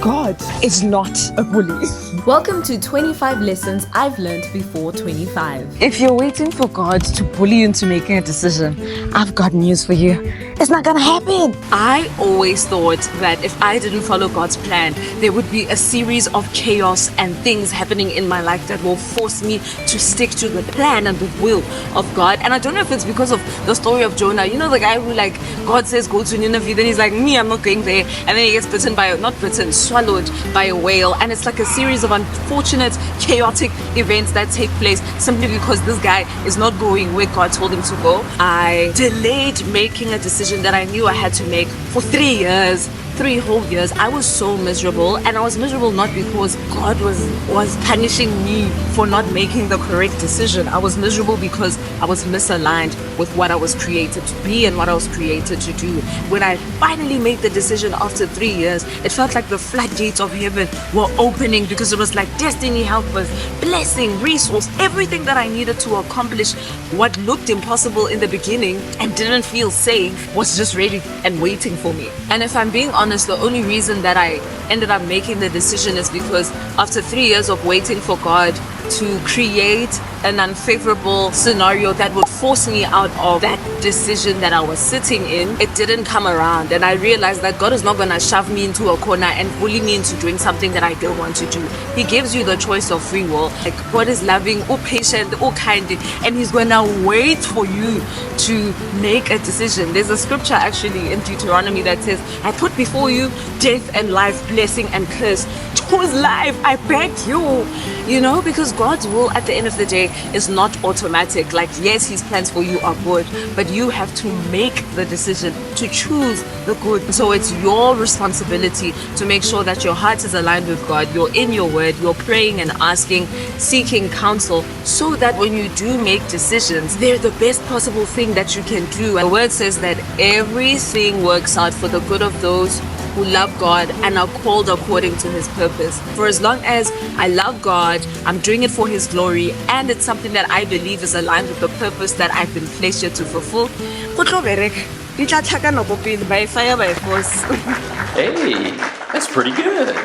God is not a bully. Welcome to 25 Lessons I've Learned Before 25. If you're waiting for God to bully you into making a decision, I've got news for you. It's not gonna happen. I always thought that if I didn't follow God's plan, there would be a series of chaos and things happening in my life that will force me to stick to the plan and the will of God. And I don't know if it's because of the story of Jonah. You know, the guy who, like, God says go to Nineveh, then he's like, me, I'm not going there. And then he gets bitten by, not bitten, swallowed by a whale. And it's like a series of unfortunate, chaotic events that take place simply because this guy is not going where God told him to go. I delayed making a decision that I knew I had to make for 3 years. 3 whole years. I was so miserable, and I was miserable not because God was punishing me for not making the correct decision. I was miserable because I was misaligned with what I was created to be and what I was created to do. When I finally made the decision after 3 years, it felt like the floodgates of heaven were opening, because it was like destiny, helpers, blessing, resource, everything that I needed to accomplish what looked impossible in the beginning and didn't feel safe was just ready and waiting for me. And if I'm being honest, the only reason that I ended up making the decision is because after 3 years of waiting for God to create an unfavorable scenario that would force me out of that decision that I was sitting in, it didn't come around. And I realized that God is not going to shove me into a corner and bully me into doing something that I don't want to do. He gives you the choice of free will. Like, God is loving, patient, kind, and He's going to wait for you to make a decision. There's a scripture actually in Deuteronomy that says, I put before you death and life, blessing and curse. Choose life, I beg you. You know, because God's will at the end of the day is not automatic. Like, yes, His plans for you are good, but you have to make the decision to choose the good. So it's your responsibility to make sure that your heart is aligned with God. You're in your word, you're praying and asking, seeking counsel, so that when you do make decisions, they're the best possible thing that you can do. And the word says that everything works out for the good of those who love God and are called according to His purpose. For as long as I love God, I'm doing it for His glory, and it's something that I believe is aligned with the purpose that I've been placed here to fulfill. By fire, by force. Hey, that's pretty good.